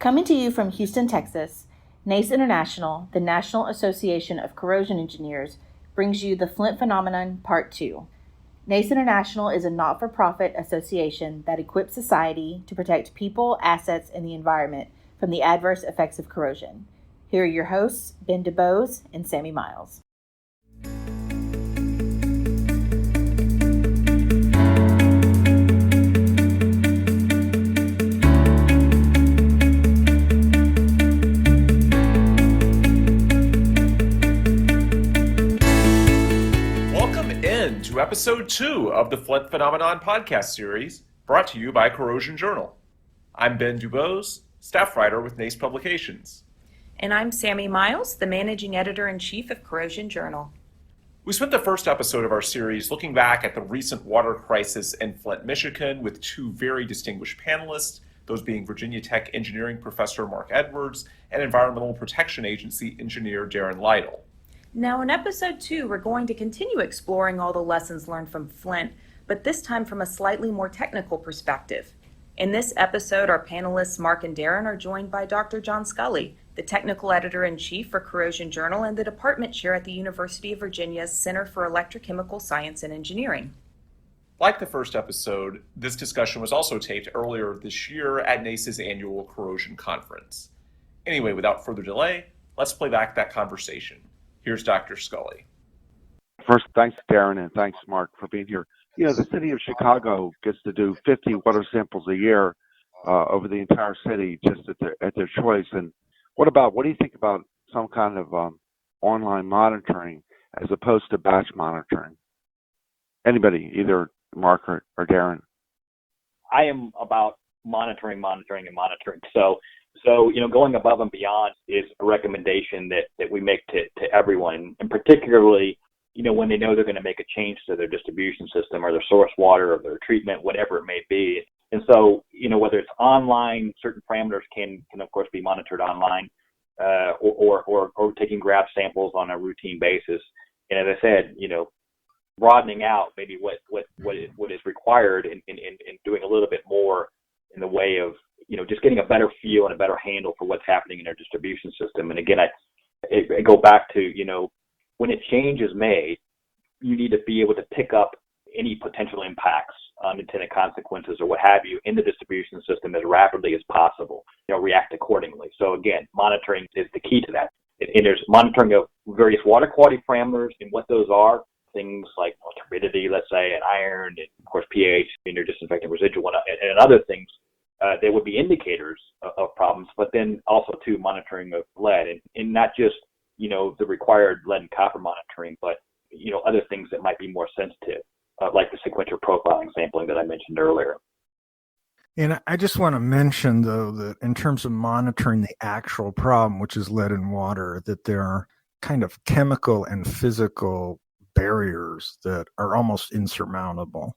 Coming to you from Houston, Texas, NACE International, the National Association of Corrosion Engineers, brings you the Flint Phenomenon Part 2. NACE International is a not-for-profit association that equips society to protect people, assets, and the environment from the adverse effects of corrosion. Here are your hosts, Ben DuBose and Sammy Miles. To episode 2 of the Flint Phenomenon podcast series, brought to you by Corrosion Journal. I'm Ben DuBose, staff writer with NACE Publications. And I'm Sammy Miles, the managing editor-in-chief of Corrosion Journal. We spent the first episode of our series looking back at the recent water crisis in Flint, Michigan, with two very distinguished panelists, those being Virginia Tech engineering professor Mark Edwards and Environmental Protection Agency engineer Darren Lytle. Now in episode 2, we're going to continue exploring all the lessons learned from Flint, but this time from a slightly more technical perspective. In this episode, our panelists Mark and Darren are joined by Dr. John Scully, the technical editor-in-chief for Corrosion Journal and the department chair at the University of Virginia's Center for Electrochemical Science and Engineering. Like the first episode, this discussion was also taped earlier this year at NACE's annual Corrosion Conference. Anyway, without further delay, let's play back that conversation. Here's Dr. Scully. First, thanks, Darren, and thanks, Mark, for being here. You know, the city of Chicago gets to do 50 water samples a year over the entire city just at their choice. And what do you think about some kind of online monitoring as opposed to batch monitoring? Anybody, either Mark or Darren? I am about monitoring. So, going above and beyond is a recommendation that we make to everyone, and particularly, when they know they're going to make a change to their distribution system or their source water or their treatment, whatever it may be. And so, whether it's online, certain parameters can of course be monitored online, or taking grab samples on a routine basis. And as I said, broadening out maybe what is required and doing a little bit more in the way of just getting a better feel and a better handle for what's happening in our distribution system. And again, I go back to, when a change is made, you need to be able to pick up any potential impacts, unintended consequences or what have you in the distribution system as rapidly as possible, react accordingly. So again, monitoring is the key to that. And there's monitoring of various water quality parameters and what those are, things like turbidity, let's say, and iron, and of course pH, disinfectant residual, and other things. There would be indicators of problems, but then also too monitoring of lead, and not just the required lead and copper monitoring, but other things that might be more sensitive, like the sequential profiling sampling that I mentioned earlier. And I just want to mention, though, that in terms of monitoring the actual problem, which is lead in water, that there are kind of chemical and physical barriers that are almost insurmountable.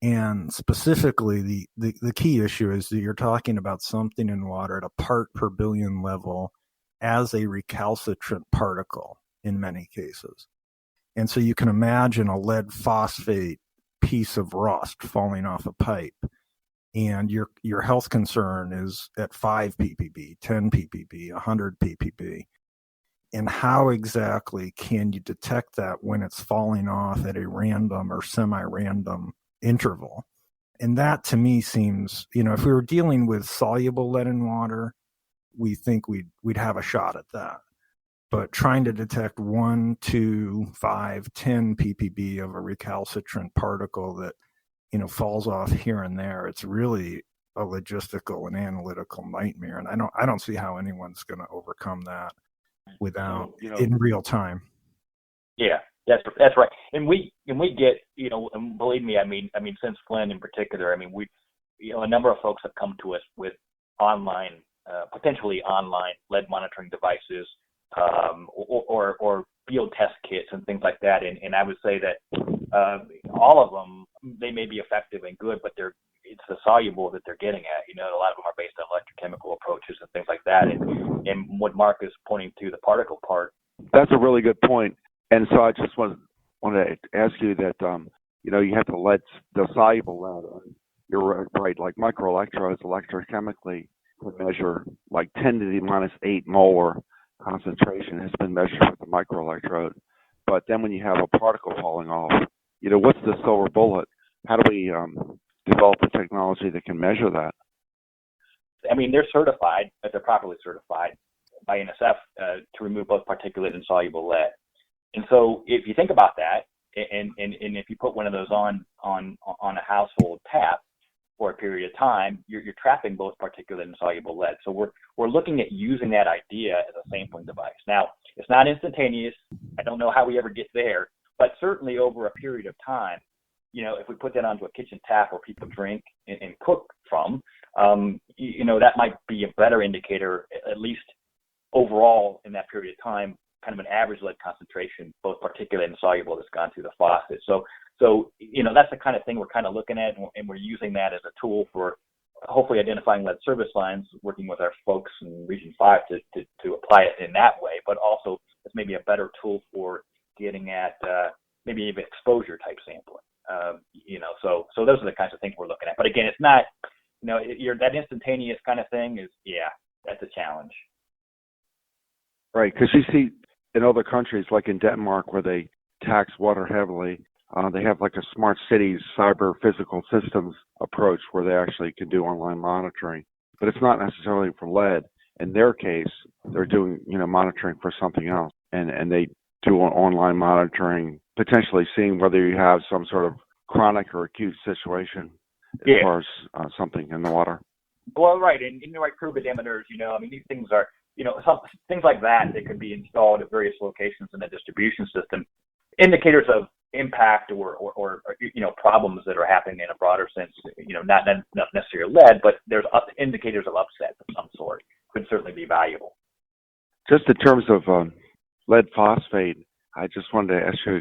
And specifically, the key issue is that you're talking about something in water at a part per billion level as a recalcitrant particle in many cases. And so you can imagine a lead phosphate piece of rust falling off a pipe, and your health concern is at 5 ppb, 10 ppb, 100 ppb. And how exactly can you detect that when it's falling off at a random or semi-random interval? And that to me seems, if we were dealing with soluble lead in water, we think we'd have a shot at that. But trying to detect 1, 2, 5, 10 ppb of a recalcitrant particle that falls off here and there, it's really a logistical and analytical nightmare. And I don't see how anyone's going to overcome that without in real time. Yeah. That's right, and we get and believe me, I mean since Flint in particular, we a number of folks have come to us with potentially online lead monitoring devices, or field test kits and things like that, and I would say that all of them, they may be effective and good, but it's the soluble that they're getting at. A lot of them are based on electrochemical approaches and things like that, and what Mark is pointing to, the particle part. That's a really good point. And so I just want to ask you that, you have the soluble lead. You're right, like microelectrodes electrochemically to measure like 10 to the minus 8 molar concentration has been measured with the microelectrode. But then when you have a particle falling off, what's the silver bullet? How do we develop a technology that can measure that? I mean, they're certified, but they're properly certified by NSF to remove both particulate and soluble lead. And so if you think about that, and if you put one of those on a household tap for a period of time, you're trapping both particulate and soluble lead. So we're looking at using that idea as a sampling device. Now, it's not instantaneous. I don't know how we ever get there, but certainly over a period of time, if we put that onto a kitchen tap where people drink and cook from, that might be a better indicator, at least overall in that period of time, kind of an average lead concentration, both particulate and soluble, that's gone through the faucet. So that's the kind of thing we're kind of looking at, and we're using that as a tool for hopefully identifying lead service lines, working with our folks in Region 5 to apply it in that way, but also it's maybe a better tool for getting at maybe even exposure type sampling. So those are the kinds of things we're looking at. But again, it's not, that instantaneous kind of thing is, that's a challenge. Right, because you see in other countries, like in Denmark, where they tax water heavily, they have like a smart cities cyber physical systems approach where they actually can do online monitoring. But it's not necessarily for lead. In their case, they're doing, monitoring for something else. And they do online monitoring, potentially seeing whether you have some sort of chronic or acute situation as far as something in the water. Well, right. And crew diameters, these things are, some things like that could be installed at various locations in the distribution system. Indicators of impact or problems that are happening in a broader sense, not necessarily lead, but there's indicators of upset of some sort could certainly be valuable. Just in terms of lead phosphate, I just wanted to ask you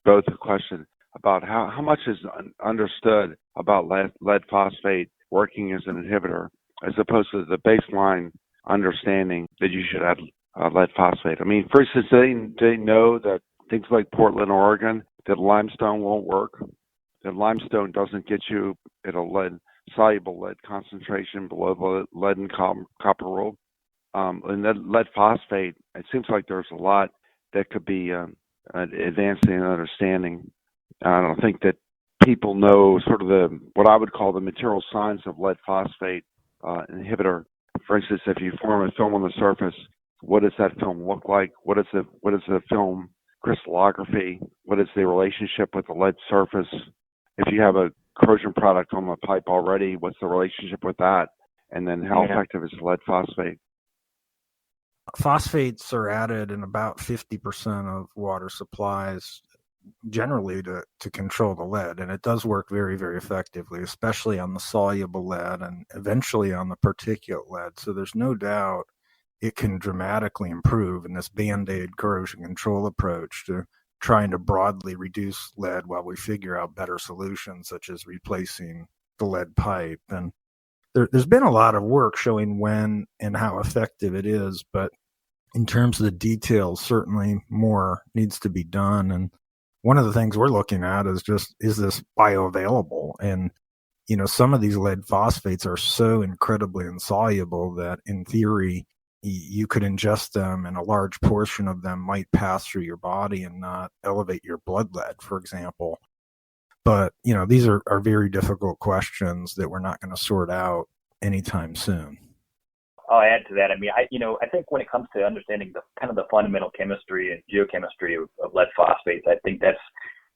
both a question about how much is understood about lead phosphate working as an inhibitor, as opposed to the baseline understanding that you should add lead phosphate. I mean, for instance, they know that things like Portland, Oregon, that limestone won't work, that limestone doesn't get you at a soluble lead concentration below the lead and copper rule. And that lead phosphate, it seems like there's a lot that could be advancing in understanding. I don't think that people know sort of what I would call the material science of lead phosphate inhibitor. For instance, if you form a film on the surface, what does that film look like? What is the film crystallography? What is the relationship with the lead surface? If you have a corrosion product on the pipe already, what's the relationship with that? And then how effective is lead phosphate? Phosphates are added in about 50% of water supplies generally to control the lead, and it does work very, very effectively, especially on the soluble lead and eventually on the particulate lead. So there's no doubt it can dramatically improve in this Band-Aid corrosion control approach to trying to broadly reduce lead while we figure out better solutions, such as replacing the lead pipe. And there's been a lot of work showing when and how effective it is, but in terms of the details, certainly more needs to be done. And one of the things we're looking at is this bioavailable? And, some of these lead phosphates are so incredibly insoluble that in theory, you could ingest them and a large portion of them might pass through your body and not elevate your blood lead, for example. But, these are very difficult questions that we're not going to sort out anytime soon. I'll add to that. I mean, I think when it comes to understanding the kind of the fundamental chemistry and geochemistry of lead phosphates, I think that's,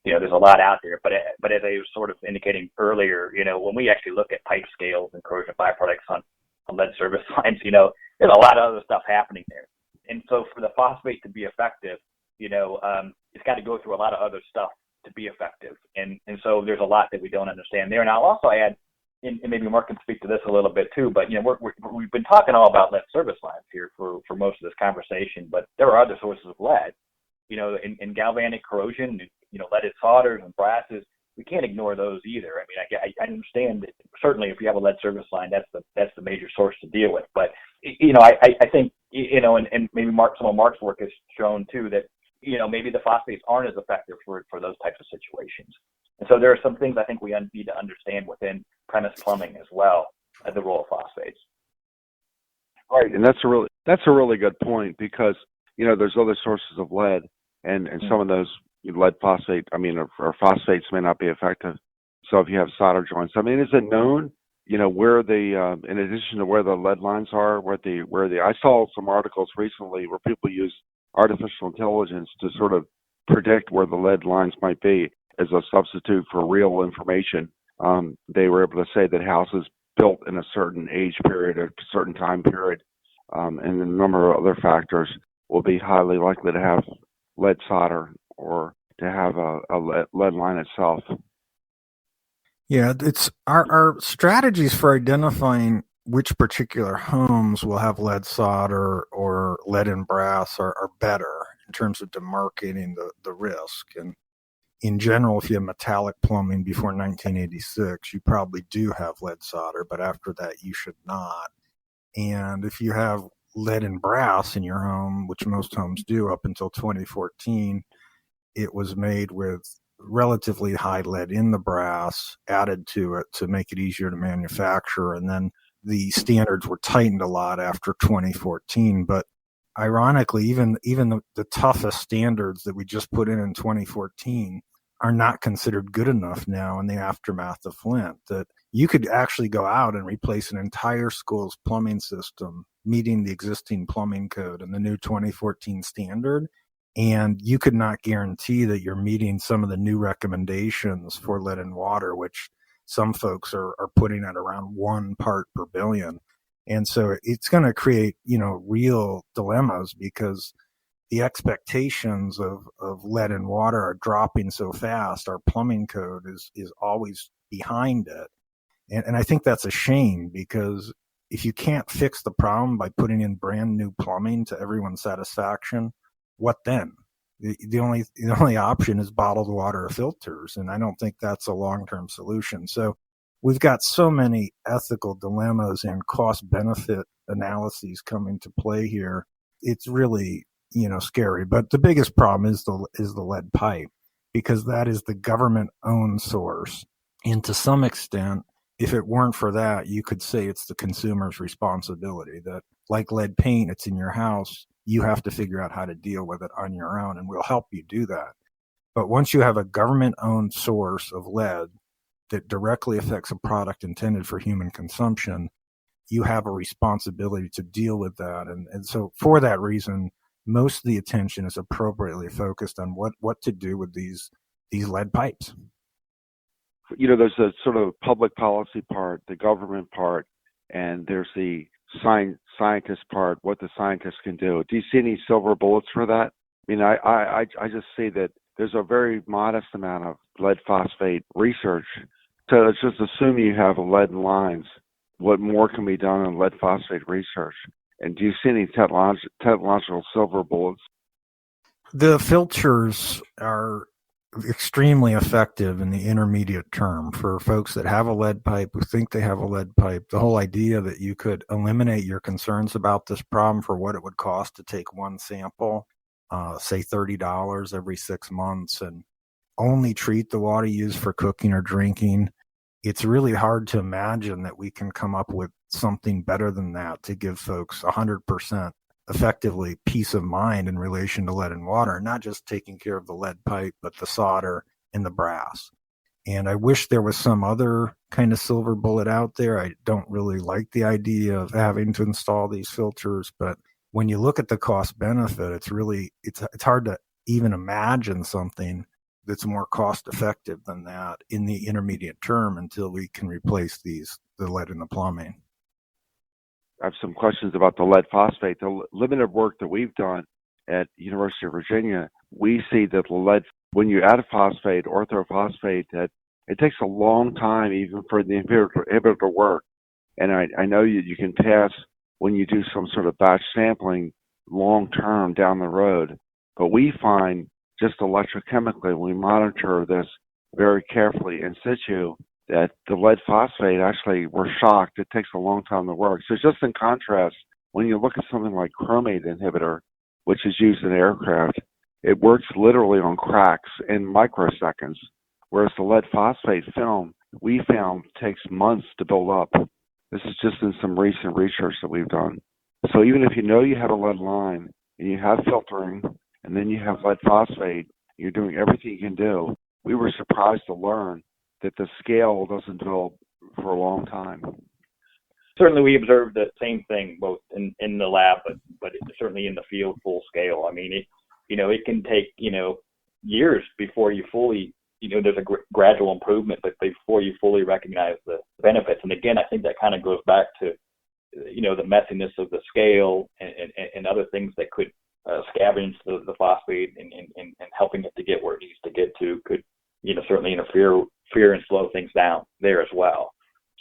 there's a lot out there. But as I was sort of indicating earlier, when we actually look at pipe scales and corrosion byproducts on lead service lines, there's a lot of other stuff happening there. And so for the phosphate to be effective, it's got to go through a lot of other stuff to be effective. And so there's a lot that we don't understand there. And I'll also add, and maybe Mark can speak to this a little bit too, but we've been talking all about lead service lines here for most of this conversation, but there are other sources of lead, in galvanic corrosion, leaded solders and brasses. We can't ignore those either. I mean, I understand that certainly if you have a lead service line, that's the major source to deal with. But I think and maybe some of Mark's work has shown too that maybe the phosphates aren't as effective for those types of situations. And so there are some things I think we need to understand within premise plumbing as well as the role of phosphates. Right, and that's a really good point because there's other sources of lead, and some of those lead phosphate, or phosphates may not be effective. So if you have solder joints, is it known, where the in addition to where the lead lines are, I saw some articles recently where people use artificial intelligence to sort of predict where the lead lines might be as a substitute for real information. They were able to say that houses built in a certain age period or a certain time period, and a number of other factors will be highly likely to have lead solder or to have a lead line itself. Yeah, it's our strategies for identifying which particular homes will have lead solder or lead and brass are better in terms of demarcating the risk. And in general, if you have metallic plumbing before 1986, you probably do have lead solder, but after that, you should not. And if you have lead and brass in your home, which most homes do up until 2014, it was made with relatively high lead in the brass added to it to make it easier to manufacture. And then the standards were tightened a lot after 2014. But ironically, even the toughest standards that we just put in 2014 are not considered good enough now in the aftermath of Flint, that you could actually go out and replace an entire school's plumbing system meeting the existing plumbing code and the new 2014 standard. And you could not guarantee that you're meeting some of the new recommendations for lead and water, which some folks are putting at around 1 part per billion. And so it's going to create, real dilemmas because the expectations of lead and water are dropping so fast. Our plumbing code is always behind it. And I think that's a shame because if you can't fix the problem by putting in brand new plumbing to everyone's satisfaction, what then? The only option is bottled water or filters, and I don't think that's a long-term solution. So we've got so many ethical dilemmas and cost-benefit analyses coming to play here. It's really scary. But the biggest problem is the lead pipe, because that is the government-owned source, and to some extent, if it weren't for that, you could say it's the consumer's responsibility. That, like lead paint, it's in your house. You have to figure out how to deal with it on your own, and we'll help you do that. But once you have a government-owned source of lead that directly affects a product intended for human consumption, you have a responsibility to deal with that. And so for that reason, most of the attention is appropriately focused on what to do with these lead pipes. There's a sort of public policy part, the government part, and there's the scientist part, what the scientists can do. Do you see any silver bullets for that? I just see that there's a very modest amount of lead phosphate research. So let's just assume you have lead lines. What more can be done on lead phosphate research? And do you see any technological silver bullets? The filters are extremely effective in the intermediate term for folks that have a lead pipe, who think they have a lead pipe. The whole idea that you could eliminate your concerns about this problem for what it would cost to take one sample, say $30 every 6 months, and only treat the water used for cooking or drinking. It's really hard to imagine that we can come up with something better than that to give folks 100% effectively peace of mind in relation to lead and water, not just taking care of the lead pipe, but the solder and the brass. And I wish there was some other kind of silver bullet out there. I don't really like the idea of having to install these filters, but when you look at the cost benefit, it's hard to even imagine something that's more cost effective than that in the intermediate term until we can replace the lead in the plumbing. I have some questions about the lead phosphate. The limited work that we've done at University of Virginia, we see that the lead, when you add a phosphate, orthophosphate, that it takes a long time even for the inhibitor to work. And I know you can pass when you do some sort of batch sampling long term down the road. But we find just electrochemically, when we monitor this very carefully in situ, that the lead phosphate, actually, we're shocked. It takes a long time to work. So just in contrast, when you look at something like chromate inhibitor, which is used in aircraft, it works literally on cracks in microseconds, whereas the lead phosphate film, we found, takes months to build up. This is just in some recent research that we've done. So even if you know you have a lead line and you have filtering and then you have lead phosphate, you're doing everything you can do. We were surprised to learn that the scale doesn't develop for a long time. Certainly, we observed the same thing both in the lab, but certainly in the field, full scale. I mean, it can take years before you fully there's a gradual improvement, but before you fully recognize the benefits. And again, I think that kind of goes back to the messiness of the scale and other things that could scavenge the phosphate and helping it to get where it needs to get to could certainly interfere and slow things down there as well.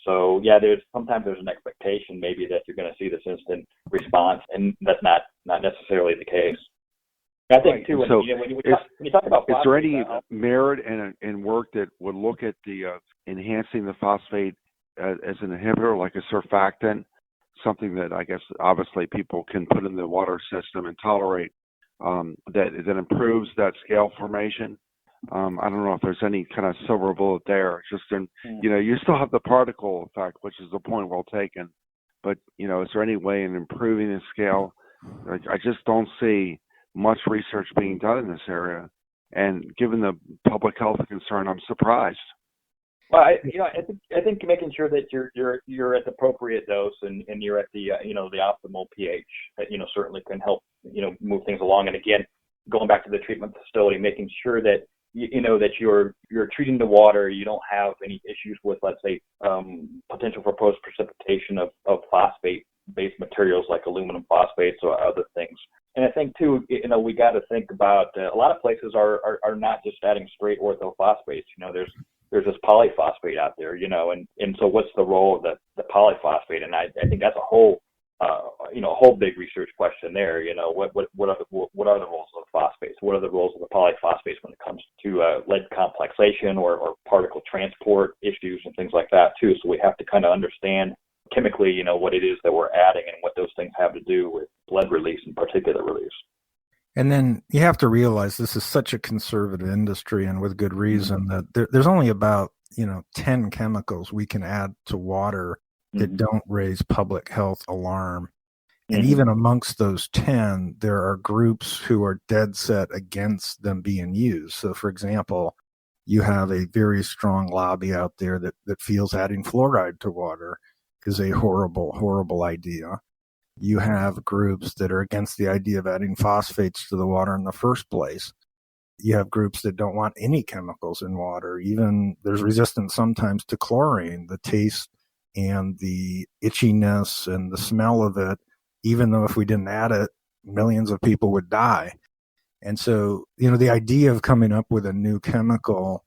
So yeah, sometimes there's an expectation maybe that you're going to see this instant response, and that's not necessarily the case. I think too, when you talk about phosphate, is there any merit in work that would look at the enhancing the phosphate as an inhibitor, like a surfactant, something that I guess obviously people can put in the water system and tolerate, that improves that scale formation? I don't know if there's any kind of silver bullet there. Just you still have the particle effect, which is the point well taken. But is there any way in improving the scale? I just don't see much research being done in this area, and given the public health concern, I'm surprised. Well, I think making sure that you're at the appropriate dose and you're at the the optimal pH, certainly can help move things along. And again, going back to the treatment facility, making sure that that you're treating the water, you don't have any issues with, let's say, potential for post precipitation of phosphate-based materials like aluminum phosphates or other things. And I think too, we got to think about a lot of places are not just adding straight orthophosphates. There's this polyphosphate out there, and so what's the role of the polyphosphate? And I think that's a whole big research question there. What are the roles of the phosphates? What are the roles of the polyphosphates when it comes to lead complexation or particle transport issues and things like that too? So we have to kind of understand chemically, what it is that we're adding and what those things have to do with lead release and particulate release. And then you have to realize this is such a conservative industry, and with good reason, that there's only about 10 chemicals we can add to water that don't raise public health alarm. And even amongst those 10, there are groups who are dead set against them being used. So, for example, you have a very strong lobby out there that feels adding fluoride to water is a horrible, horrible idea. You have groups that are against the idea of adding phosphates to the water in the first place. You have groups that don't want any chemicals in water. Even there's resistance sometimes to chlorine, the taste and the itchiness and the smell of it, even though if we didn't add it, millions of people would die. And so, the idea of coming up with a new chemical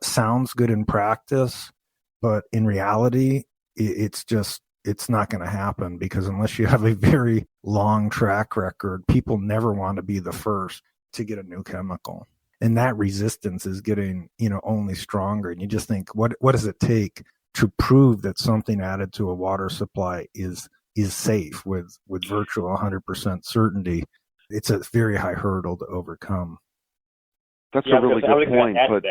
sounds good in practice, but in reality, it's not going to happen, because unless you have a very long track record, people never want to be the first to get a new chemical. And that resistance is getting, only stronger. And you just think, what does it take to prove that something added to a water supply is safe with virtual 100% certainty? It's a very high hurdle to overcome. That's a really good point. But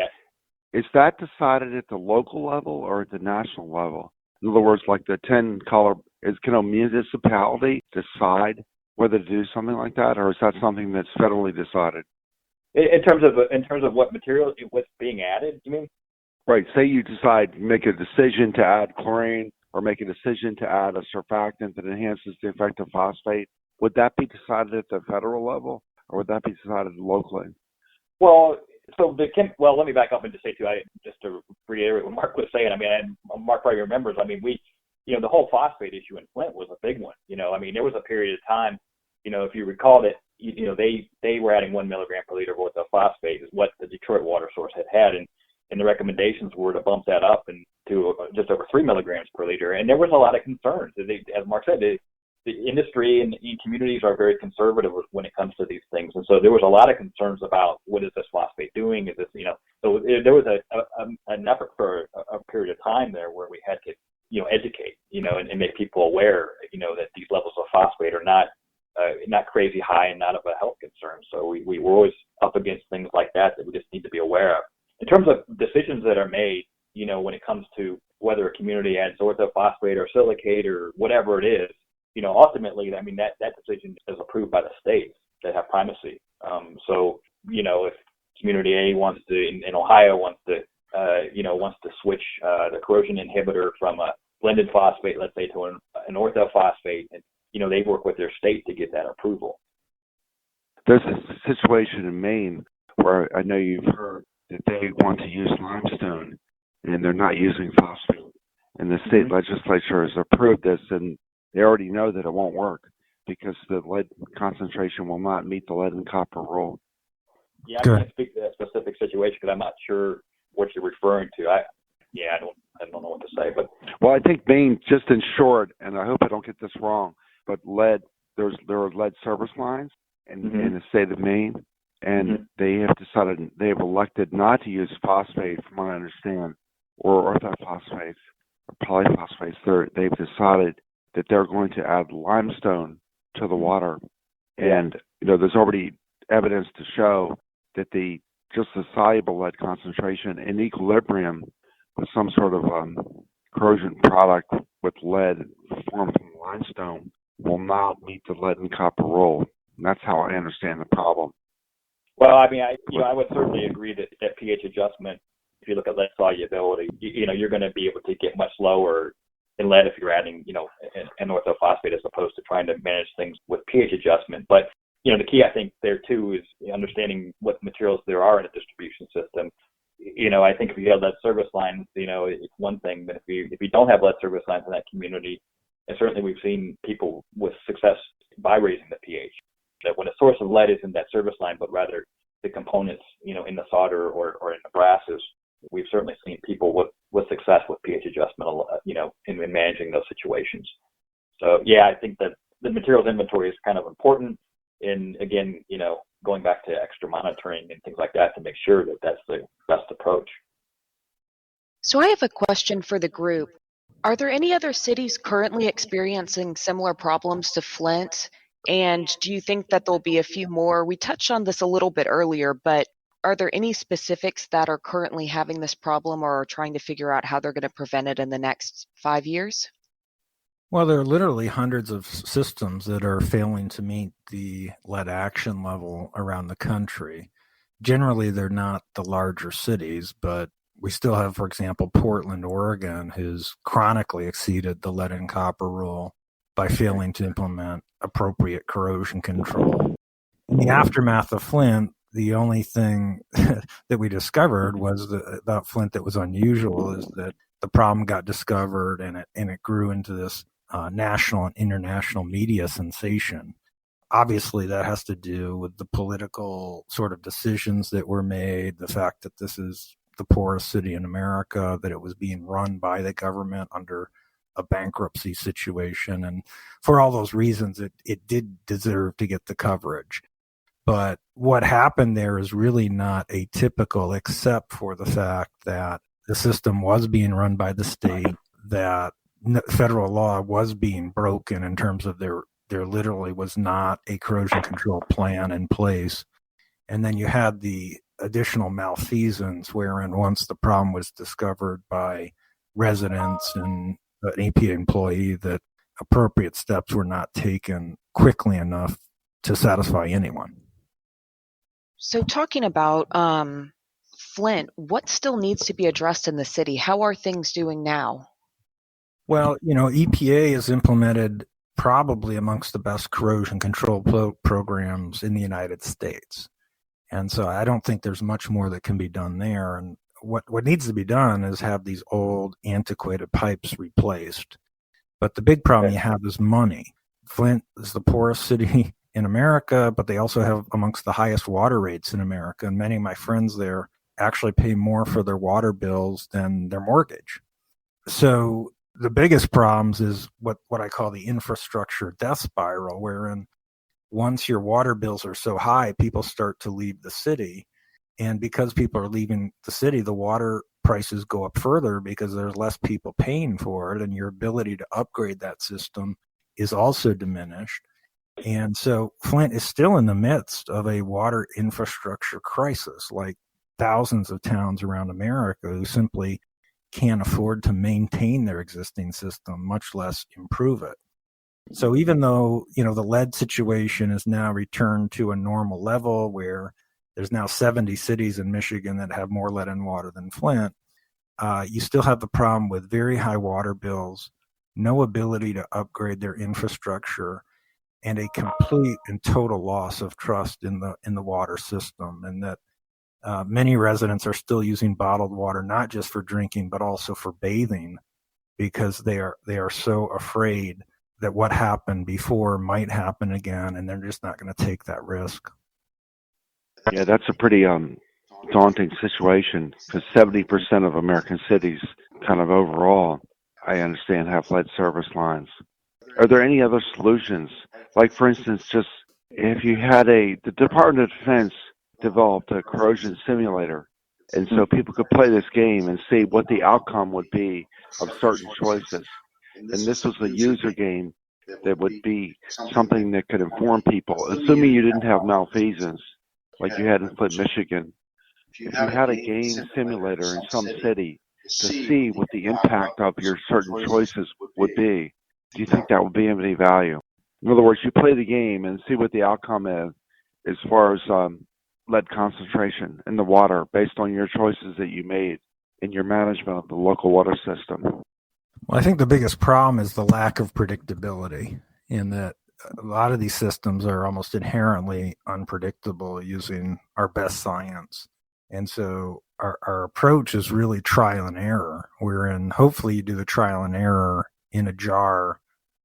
is that decided at the local level or at the national level? In other words, like the 10 color, can a municipality decide whether to do something like that, or is that something that's federally decided? In terms of what material, what's being added, you mean? Right. Say you decide, make a decision to add chlorine or make a decision to add a surfactant that enhances the effect of phosphate. Would that be decided at the federal level, or would that be decided locally? Well, let me back up and just say too, just to reiterate what Mark was saying. I mean, Mark probably remembers. I mean, the whole phosphate issue in Flint was a big one. I mean, there was a period of time, if you recall that, they were adding 1 milligram per liter of orthophosphate is what the Detroit water source had, and the recommendations were to bump that up and to just over 3 milligrams per liter. And there was a lot of concerns. As Mark said, the industry and communities are very conservative when it comes to these things. And so there was a lot of concerns about what is this phosphate doing? Is this, so there was an effort for a period of time there where we had to, educate, and make people aware, that these levels of phosphate are not crazy high and not of a health concern. So we were always up against things like that we just need to be aware of. In terms of decisions that are made, when it comes to whether a community adds orthophosphate or silicate or whatever it is, ultimately, I mean, that decision is approved by the states that have primacy. So, if community A wants to, in Ohio, wants to switch the corrosion inhibitor from a blended phosphate, let's say, to an orthophosphate, and, they work with their state to get that approval. There's a situation in Maine where I know you've heard that they want to use limestone and they're not using phosphate. And the state legislature has approved this, and they already know that it won't work because the lead concentration will not meet the lead and copper rule. Yeah, I can't speak to that specific situation because I'm not sure what you're referring to. I don't know what to say. But well, I think Maine, just in short, and I hope I don't get this wrong, but there are lead service lines in the state of Maine, and they have elected not to use phosphate, from what I understand, or orthophosphates or polyphosphates. They've decided that they're going to add limestone to the water, and there's already evidence to show that just the soluble lead concentration in equilibrium with some sort of corrosion product with lead formed from limestone will not meet the lead and copper rule. And that's how I understand the problem. Well, I mean, I would certainly agree that pH adjustment, if you look at lead solubility, you're going to be able to get much lower in lead if you're adding, an orthophosphate as opposed to trying to manage things with pH adjustment. But, the key, I think, there too is understanding what materials there are in a distribution system. I think if you have lead service lines, it's one thing, but if you don't have lead service lines in that community, and certainly we've seen people with success by raising the pH, that when a source of lead isn't that service line, but rather the components, in the solder or in the brasses, we've certainly seen people with success with pH adjustment, in managing those situations. So, yeah, I think that the materials inventory is kind of important. And again, going back to extra monitoring and things like that to make sure that that's the best approach. So I have a question for the group. Are there any other cities currently experiencing similar problems to Flint? And do you think that there'll be a few more? We touched on this a little bit earlier, but are there any specifics that are currently having this problem or are trying to figure out how they're going to prevent it in the next 5 years? Well, there are literally hundreds of systems that are failing to meet the lead action level around the country. Generally, they're not the larger cities, but we still have, for example, Portland, Oregon, who's chronically exceeded the lead and copper rule by failing to implement appropriate corrosion control. In the aftermath of Flint, the only thing that we discovered about Flint that was unusual is that the problem got discovered and it grew into this national and international media sensation. Obviously, that has to do with the political sort of decisions that were made, the fact that this is the poorest city in America, that it was being run by the government under a bankruptcy situation. And for all those reasons, it did deserve to get the coverage. But what happened there is really not atypical, except for the fact that the system was being run by the state, that federal law was being broken in terms of there literally was not a corrosion control plan in place. And then you had the additional malfeasance wherein once the problem was discovered by residents and an EPA employee, that appropriate steps were not taken quickly enough to satisfy anyone. So talking about Flint, what still needs to be addressed in the city? How are things doing now? Well, EPA has implemented probably amongst the best corrosion control programs in the United States. And so I don't think there's much more that can be done there. And what needs to be done is have these old, antiquated pipes replaced. But the big problem you have is money. Flint is the poorest city in America, but they also have amongst the highest water rates in America. And many of my friends there actually pay more for their water bills than their mortgage. So the biggest problems is what I call the infrastructure death spiral, wherein once your water bills are so high, people start to leave the city. And because people are leaving the city, the water prices go up further because there's less people paying for it, and your ability to upgrade that system is also diminished. And so Flint is still in the midst of a water infrastructure crisis, like thousands of towns around America who simply can't afford to maintain their existing system, much less improve it. So even though, the lead situation is now returned to a normal level where there's now 70 cities in Michigan that have more lead in water than Flint, you still have the problem with very high water bills, no ability to upgrade their infrastructure, and a complete and total loss of trust in the water system. And that many residents are still using bottled water, not just for drinking, but also for bathing, because they are so afraid that what happened before might happen again, and they're just not going to take that risk. Yeah, that's a pretty daunting situation because 70% of American cities, kind of overall, I understand, have lead service lines. Are there any other solutions? Like, for instance, just if you had the Department of Defense developed a corrosion simulator, and so people could play this game and see what the outcome would be of certain choices. And this was a user game that would be something that could inform people, assuming you didn't have malfeasance like you had in Flint, Michigan. If you had a game simulator in some city to see what the impact of your certain choices would be, do you think that would be of any value? In other words, you play the game and see what the outcome is as far as lead concentration in the water based on your choices that you made in your management of the local water system. Well, I think the biggest problem is the lack of predictability, in that a lot of these systems are almost inherently unpredictable using our best science. And so our approach is really trial and error, wherein hopefully you do the trial and error in a jar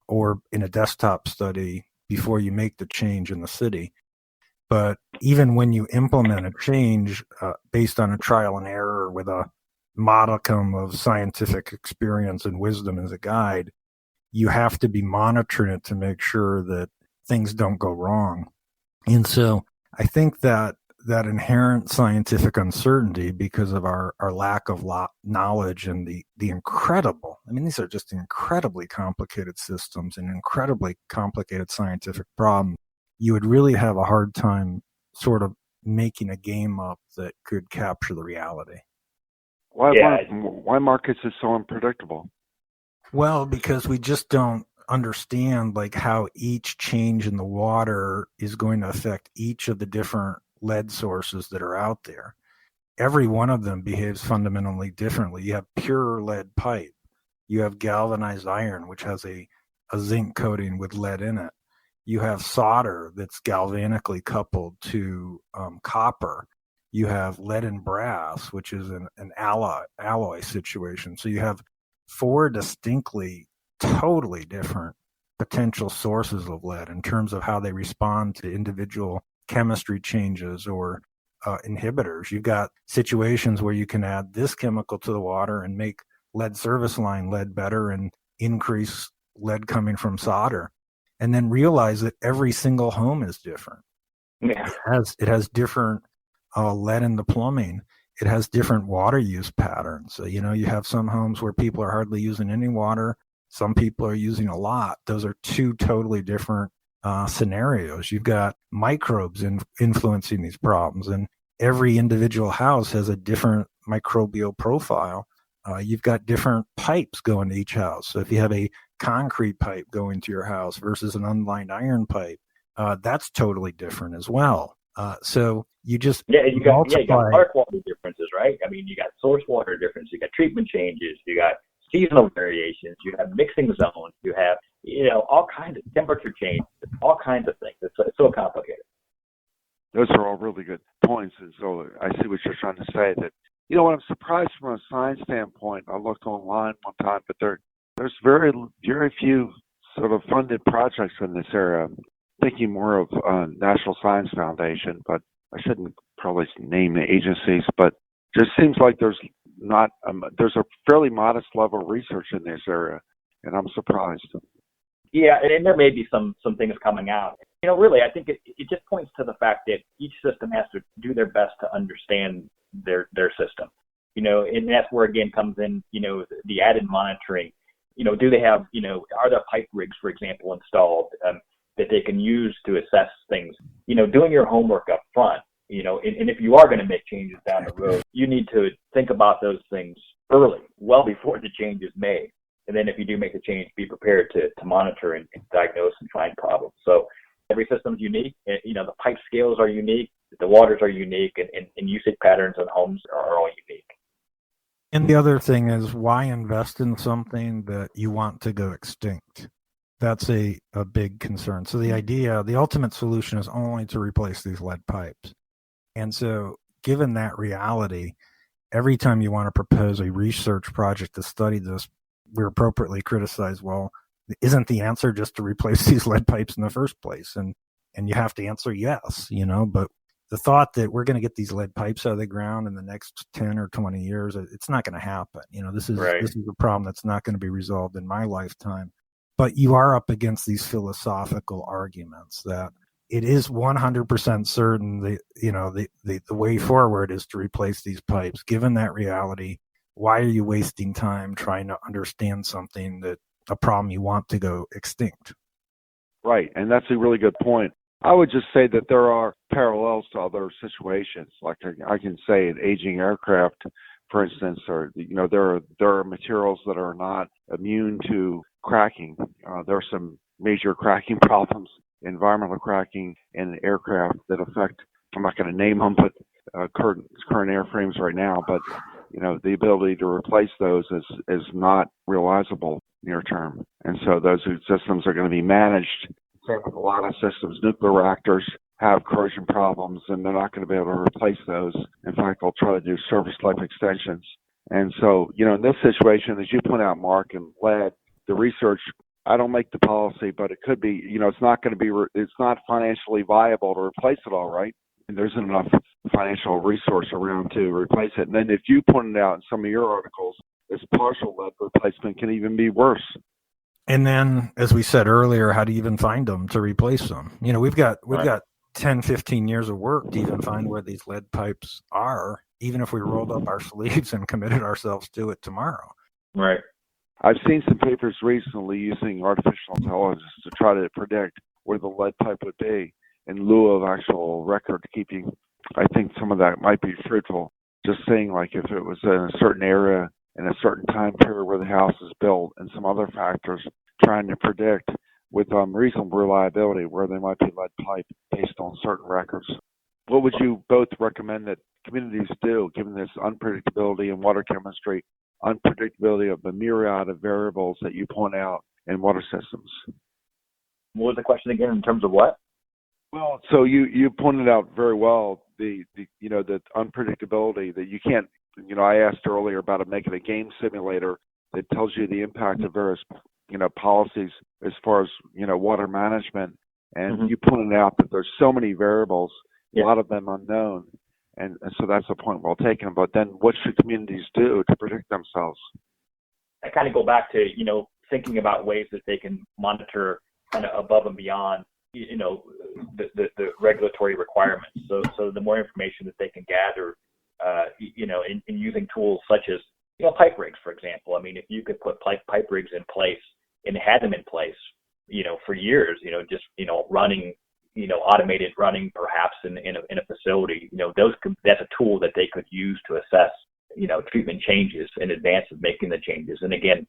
or in a desktop study before you make the change in the city. But even when you implement a change based on a trial and error with a modicum of scientific experience and wisdom as a guide, you have to be monitoring it to make sure that things don't go wrong. And so I think that inherent scientific uncertainty, because of our lack of knowledge and the incredible, these are just incredibly complicated systems and incredibly complicated scientific problems, you would really have a hard time sort of making a game up that could capture the reality. Why markets is so unpredictable? Well, because we just don't understand how each change in the water is going to affect each of the different lead sources that are out there. Every one of them behaves fundamentally differently. You have pure lead pipe. You have galvanized iron, which has a zinc coating with lead in it. You have solder that's galvanically coupled to copper. You have lead and brass, which is an alloy situation. So you have 4 distinctly, totally different potential sources of lead in terms of how they respond to individual chemistry changes or inhibitors. You've got situations where you can add this chemical to the water and make lead service line lead better and increase lead coming from solder, and then realize that every single home is different. Yeah. It has different lead in the plumbing. It has different water use patterns. So, you have some homes where people are hardly using any water. Some people are using a lot. Those are 2 totally different scenarios. You've got microbes influencing these problems, and every individual house has a different microbial profile. You've got different pipes going to each house. So if you have a concrete pipe going to your house versus an unlined iron pipe, that's totally different as well. So you just you got multiply. water quality differences, right? You got source water differences, you got treatment changes, you got seasonal variations, you have mixing zones, you have all kinds of temperature changes, all kinds of things. It's so complicated. Those are all really good points, and so I see what you're trying to say. That what I'm surprised from a science standpoint. I looked online one time, but there's very few sort of funded projects in this area. I'm thinking more of National Science Foundation, but I shouldn't probably name the agencies. But it just seems like there's a fairly modest level of research in this area, and I'm surprised. Yeah, and there may be some things coming out. Really, I think it just points to the fact that each system has to do their best to understand their system. And that's where again comes in, the added monitoring. Do they have, are there pipe rigs, for example, installed that they can use to assess things? Doing your homework up front. And if you are going to make changes down the road, you need to think about those things early, well before the change is made. And then if you do make the change, be prepared to monitor and diagnose and find problems. So every system's unique. You know, the pipe scales are unique, the waters are unique, and usage patterns in homes are all unique. And the other thing is, why invest in something that you want to go extinct? That's a big concern. So the ultimate solution is only to replace these lead pipes. And so given that reality, every time you want to propose a research project to study this, we're appropriately criticized. Well, isn't the answer just to replace these lead pipes in the first place? And you have to answer yes, but the thought that we're going to get these lead pipes out of the ground in the next 10 or 20 years, it's not going to happen. This is a problem that's not going to be resolved in my lifetime. But you are up against these philosophical arguments that it is 100% certain the way forward is to replace these pipes. Given that reality, why are you wasting time trying to understand a problem you want to go extinct? Right, and that's a really good point. I would just say that there are parallels to other situations. Like I can say an aging aircraft, for instance, or there are materials that are not immune to cracking. There are some major cracking problems, environmental cracking in aircraft that affect. I'm not going to name them, but current airframes right now. But the ability to replace those is not realizable near term, and so those systems are going to be managed. Same with a lot of systems. Nuclear reactors have corrosion problems, and they're not going to be able to replace those. In fact, they'll try to do service life extensions. And so, in this situation, as you point out, Mark, and lead, the research, I don't make the policy, but it could be, it's not going to be, it's not financially viable to replace it all, right? And there isn't enough financial resource around to replace it. And then if you pointed out in some of your articles, this partial lead replacement can even be worse. And then, as we said earlier, how do you even find them to replace them? We've got 10, 15 years of work to even find where these lead pipes are, even if we rolled up our sleeves and committed ourselves to it tomorrow. Right. I've seen some papers recently using artificial intelligence to try to predict where the lead pipe would be in lieu of actual record keeping. I think some of that might be fruitful. Just saying, like, if it was in a certain area in a certain time period where the house is built and some other factors, trying to predict with reasonable reliability where there might be lead pipe based on certain records. What would you both recommend that communities do, given this unpredictability in water chemistry, unpredictability of the myriad of variables that you point out in water systems? What was the question again in terms of what? Well, so you pointed out very well the unpredictability that you can't. I asked earlier about making a game simulator that tells you the impact of various policies as far as water management, and you pointed out that there's so many variables, a lot of them unknown, and so that's a point well taken. But then, what should communities do to protect themselves? I kind of go back to thinking about ways that they can monitor kind of above and beyond the regulatory requirements. So the more information that they can gather, in using tools such as pipe rigs, for example. I mean, if you could put pipe rigs in place and had them in place, for years, just running, automated running perhaps in a facility, that's a tool that they could use to assess, treatment changes in advance of making the changes. And again,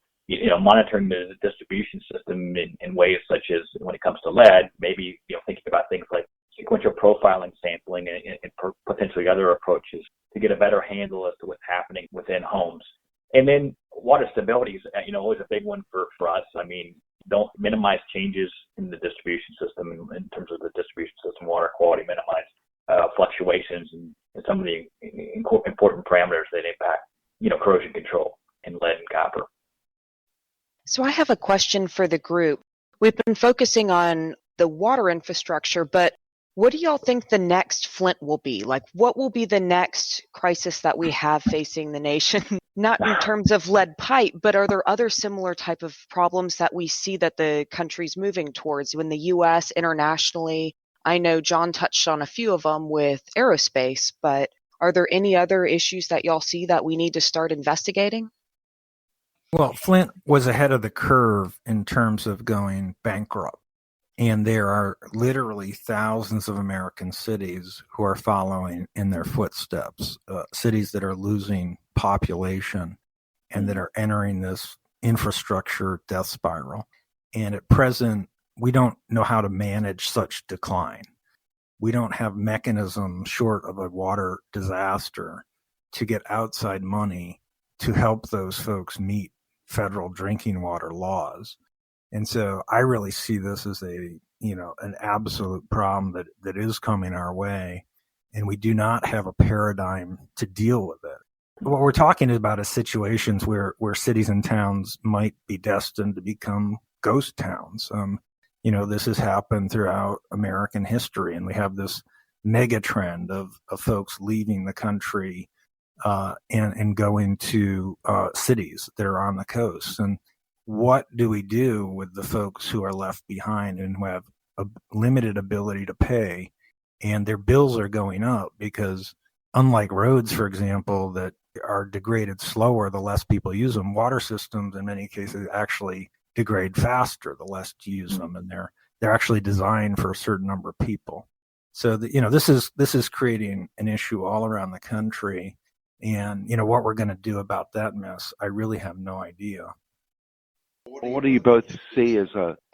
monitoring the distribution system in ways such as when it comes to lead, maybe, thinking about things like sequential profiling, sampling, and potentially other approaches to get a better handle as to what's happening within homes. And then water stability is, always a big one for us. I mean, don't minimize changes in the distribution system in terms of the distribution system water quality, minimize fluctuations and some of the important parameters that impact, corrosion control in lead and copper. So I have a question for the group. We've been focusing on the water infrastructure, but what do y'all think the next Flint will be? Like, what will be the next crisis that we have facing the nation? Not in terms of lead pipe, but are there other similar type of problems that we see that the country's moving towards in the U.S., internationally? I know John touched on a few of them with aerospace, but are there any other issues that y'all see that we need to start investigating? Well, Flint was ahead of the curve in terms of going bankrupt. And there are literally thousands of American cities who are following in their footsteps, cities that are losing population and that are entering this infrastructure death spiral. And at present, we don't know how to manage such decline. We don't have mechanisms short of a water disaster to get outside money to help those folks meet federal drinking water laws. And so I really see this as an absolute problem that is coming our way, and we do not have a paradigm to deal with it. What we're talking about is situations where cities and towns might be destined to become ghost towns. This has happened throughout American history, and we have this mega trend of folks leaving the country and going to cities that are on the coast. And what do we do with the folks who are left behind and who have a limited ability to pay, and their bills are going up because, unlike roads, for example, that are degraded slower the less people use them, water systems in many cases actually degrade faster the less you use them, and they're actually designed for a certain number of people. So this is creating an issue all around the country, and what we're going to do about that mess, I really have no idea. What do you both see as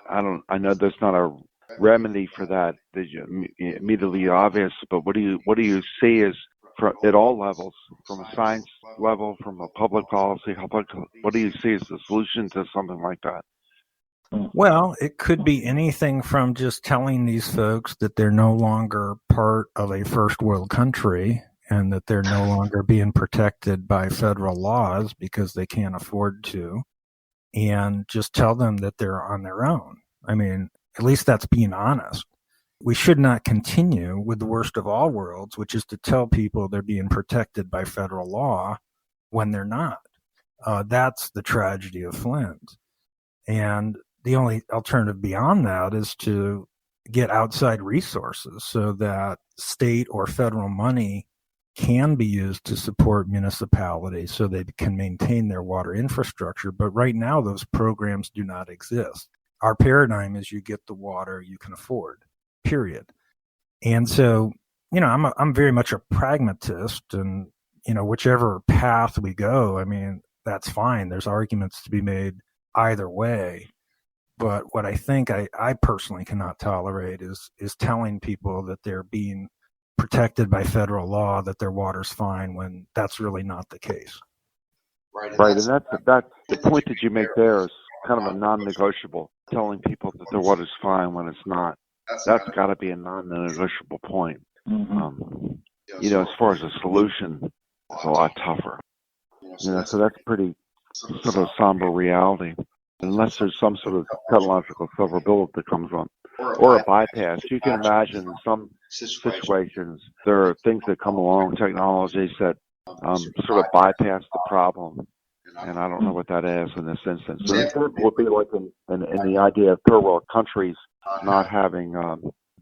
I know there's not a remedy for that immediately obvious, but what do you see as at all levels, from a science level, from a public policy, what do you see as the solution to something like that? Well, it could be anything from just telling these folks that they're no longer part of a first world country and that they're no longer being protected by federal laws because they can't afford to, and just tell them that they're on their own. I mean, at least that's being honest. We should not continue with the worst of all worlds, which is to tell people they're being protected by federal law when they're not. That's the tragedy of Flint. And the only alternative beyond that is to get outside resources so that state or federal money can be used to support municipalities so they can maintain their water infrastructure. But right now, those programs do not exist. Our paradigm is you get the water you can afford, period. And so, I'm very much a pragmatist, and, whichever path we go, I mean, that's fine. There's arguments to be made either way. But what I think I personally cannot tolerate is telling people that they're being protected by federal law, that their water's fine, when that's really not the case. Right, and that's the point that you make there is kind of a non-negotiable. Telling people that their water's fine when it's not. That's got to be a non-negotiable point. As far as a solution, it's a lot tougher. So that's pretty sort of somber reality. Unless there's some sort of technological silver bullet that comes on, or a bypass. You can imagine in some situations there are things that come along, technologies that sort of bypass the problem. And I don't know what that is in this instance. So it would be like in the idea of third world countries not having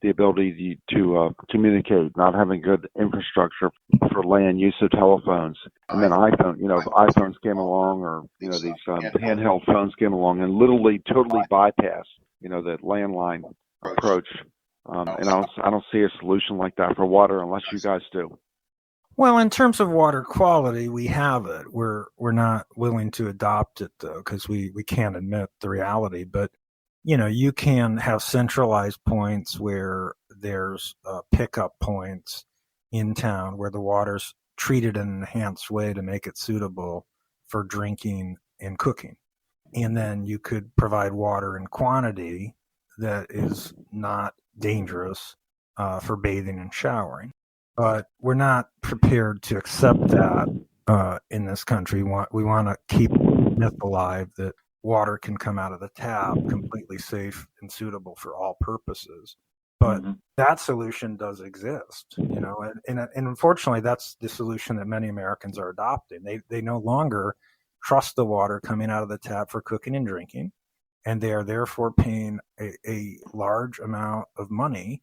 the ability to communicate, not having good infrastructure for land use of telephones. And then iPhones came along, or, these handheld phones came along and literally totally bypassed, the landline approach. And I don't see a solution like that for water unless you guys do. Well, in terms of water quality, we have it. We're not willing to adopt it, though, because we can't admit the reality. But, you can have centralized points where there's pickup points in town where the water's treated in an enhanced way to make it suitable for drinking and cooking. And then you could provide water in quantity that is not dangerous for bathing and showering. But we're not prepared to accept that in this country. We want to keep myth alive that water can come out of the tap completely safe and suitable for all purposes. But that solution does exist, and unfortunately, that's the solution that many Americans are adopting. They no longer trust the water coming out of the tap for cooking and drinking, and they are therefore paying a large amount of money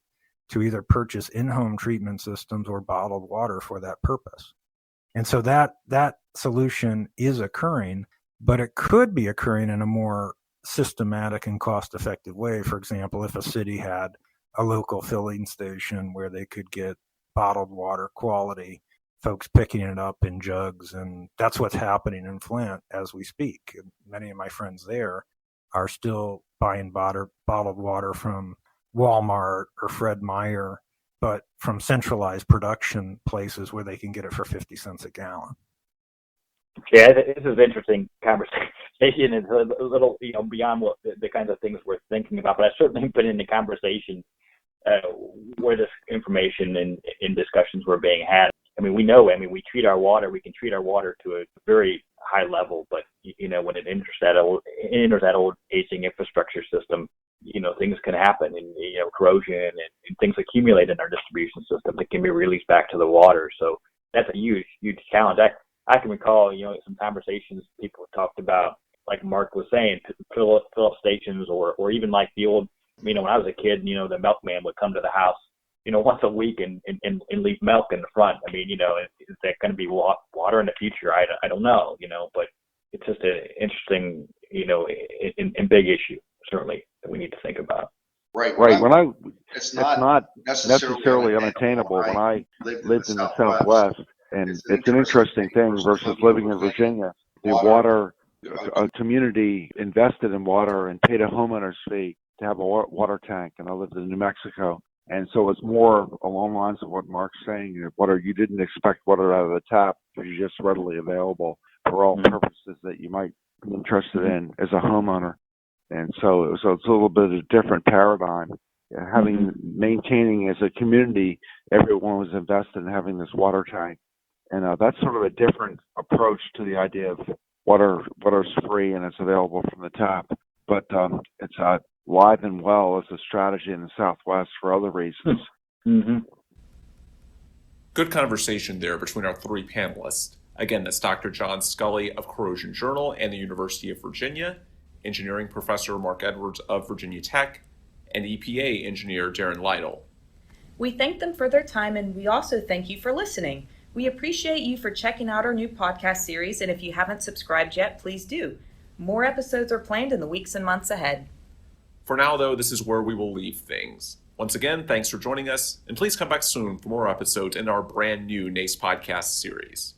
to either purchase in-home treatment systems or bottled water for that purpose. And so that solution is occurring, but it could be occurring in a more systematic and cost-effective way. For example, if a city had a local filling station where they could get bottled water quality folks picking it up in jugs, and that's what's happening in Flint as we speak. Many of my friends there are still buying bottled water from Walmart or Fred Meyer, but from centralized production places where they can get it for 50 cents a gallon. Yeah, this is an interesting conversation. It's a little, beyond what the kinds of things we're thinking about, but I certainly put in the conversation where this information and discussions were being had. I mean, we know, we treat our water, we can treat our water to a very high level, but, when it enters that old aging infrastructure system, things can happen, and, corrosion and things accumulate in our distribution system that can be released back to the water. So that's a huge, huge challenge. I can recall, some conversations people talked about, like Mark was saying, fill up stations, or even like the old, when I was a kid, the milkman would come to the house, once a week and leave milk in the front. Is that going to be water in the future? I don't know, but it's just an interesting, and big issue, certainly, that we need to think about. Right. It's not necessarily unattainable. When I lived in the Southwest, and it's an interesting thing versus living in Virginia, the water community invested in water and paid a homeowner's fee to have a water tank, and I lived in New Mexico. And so it's more along the lines of what Mark's saying. You didn't expect water out of the tap, because you're just readily available for all purposes that you might be interested in as a homeowner. And so it's a little bit of a different paradigm. Maintaining as a community, everyone was invested in having this water tank. And that's sort of a different approach to the idea of water's free and it's available from the tap. But it's alive and well as a strategy in the Southwest for other reasons. Mm-hmm. Good conversation there between our three panelists. Again, that's Dr. John Scully of Corrosion Journal and the University of Virginia, engineering professor Mark Edwards of Virginia Tech, and EPA engineer Darren Lytle. We thank them for their time, and we also thank you for listening. We appreciate you for checking out our new podcast series, and if you haven't subscribed yet, please do. More episodes are planned in the weeks and months ahead. For now, though, this is where we will leave things. Once again, thanks for joining us, and please come back soon for more episodes in our brand new NACE podcast series.